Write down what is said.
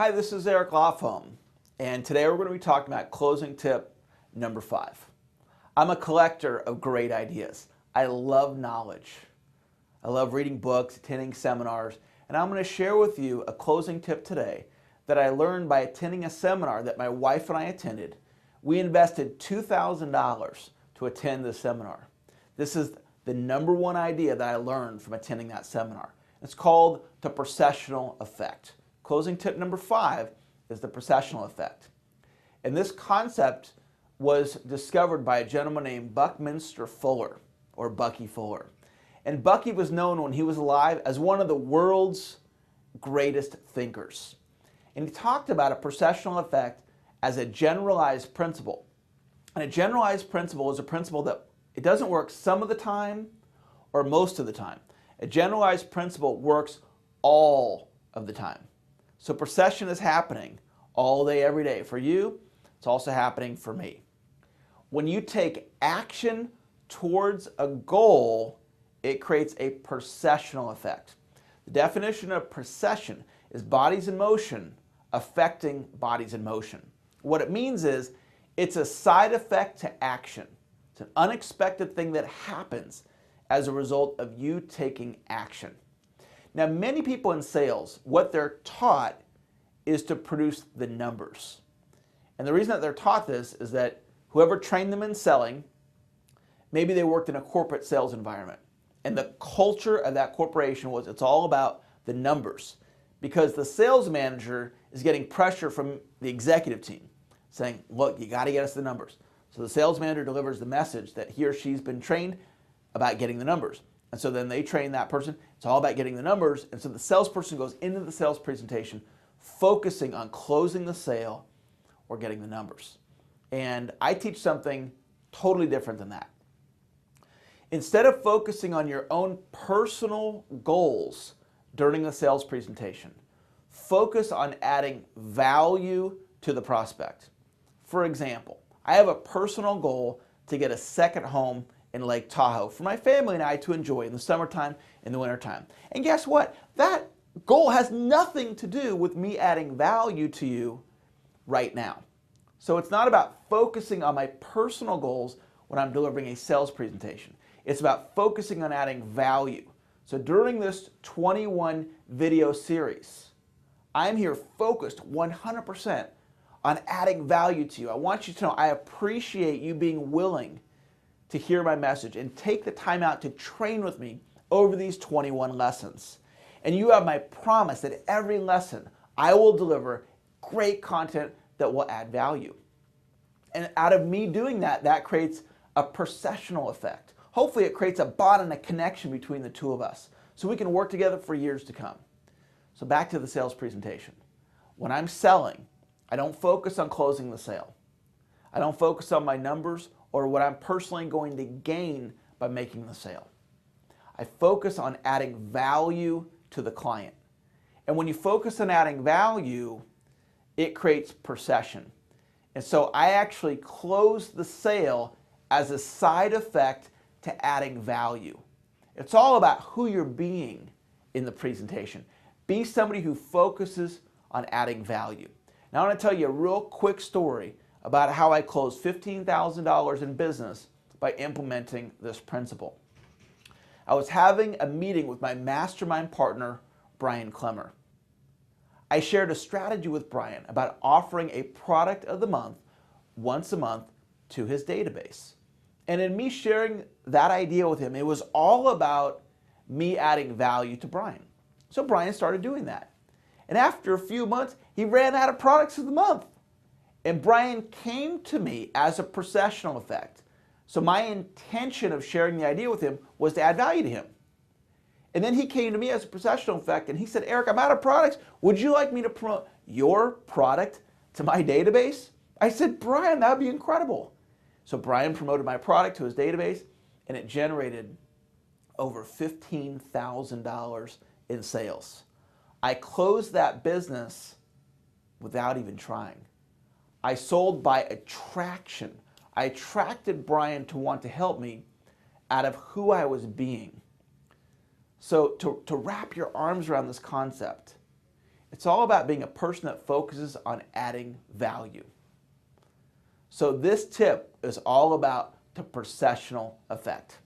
Hi, this is Eric Lofholm, and today we're going to be talking about closing tip number 5. I'm a collector of great ideas. I love knowledge. I love reading books, attending seminars, and I'm going to share with you a closing tip today that I learned by attending a seminar that my wife and I attended. We invested $2,000 to attend this seminar. This is the number one idea that I learned from attending that seminar. It's called the precessional effect. Closing tip number 5 is the precessional effect. And this concept was discovered by a gentleman named Buckminster Fuller, or Bucky Fuller. And Bucky was known when he was alive as one of the world's greatest thinkers. And he talked about a precessional effect as a generalized principle. And a generalized principle is a principle that it doesn't work some of the time or most of the time. A generalized principle works all of the time. So precession is happening all day, every day. For you, it's also happening for me. When you take action towards a goal, it creates a precessional effect. The definition of precession is bodies in motion affecting bodies in motion. What it means is it's a side effect to action. It's an unexpected thing that happens as a result of you taking action. Now, many people in sales, what they're taught is to produce the numbers. And the reason that they're taught this is that whoever trained them in selling, maybe they worked in a corporate sales environment. And the culture of that corporation was it's all about the numbers. Because the sales manager is getting pressure from the executive team saying, look, you got to get us the numbers. So the sales manager delivers the message that he or she's been trained about getting the numbers. And so then they train that person. It's all about getting the numbers. And so the salesperson goes into the sales presentation focusing on closing the sale or getting the numbers. And I teach something totally different than that. Instead of focusing on your own personal goals during the sales presentation, focus on adding value to the prospect. For example, I have a personal goal to get a second home in Lake Tahoe for my family and I to enjoy in the summertime and the wintertime. And guess what? That goal has nothing to do with me adding value to you right now. So it's not about focusing on my personal goals when I'm delivering a sales presentation. It's about focusing on adding value. So during this 21 video series, I'm here focused 100% on adding value to you. I want you to know I appreciate you being willing to hear my message and take the time out to train with me over these 21 lessons. And you have my promise that every lesson I will deliver great content that will add value. And out of me doing that, that creates a precessional effect. Hopefully it creates a bond and a connection between the two of us so we can work together for years to come. So back to the sales presentation. When I'm selling, I don't focus on closing the sale. I don't focus on my numbers or what I'm personally going to gain by making the sale. I focus on adding value to the client. And when you focus on adding value, it creates precession. And so I actually close the sale as a side effect to adding value. It's all about who you're being in the presentation. Be somebody who focuses on adding value. Now I want to tell you a real quick story about how I closed $15,000 in business by implementing this principle. I was having a meeting with my mastermind partner, Brian Clemmer. I shared a strategy with Brian about offering a product of the month once a month to his database. And in me sharing that idea with him, it was all about me adding value to Brian. So Brian started doing that. And after a few months, he ran out of products of the month. And Brian came to me as a precessional effect. So my intention of sharing the idea with him was to add value to him. And then he came to me as a precessional effect and he said, Eric, I'm out of products. Would you like me to promote your product to my database? I said, Brian, that would be incredible. So Brian promoted my product to his database and it generated over $15,000 in sales. I closed that business without even trying. I sold by attraction. I attracted Brian to want to help me out of who I was being. So to wrap your arms around this concept, It's all about being a person that focuses on adding value. So this tip is all about the precessional effect.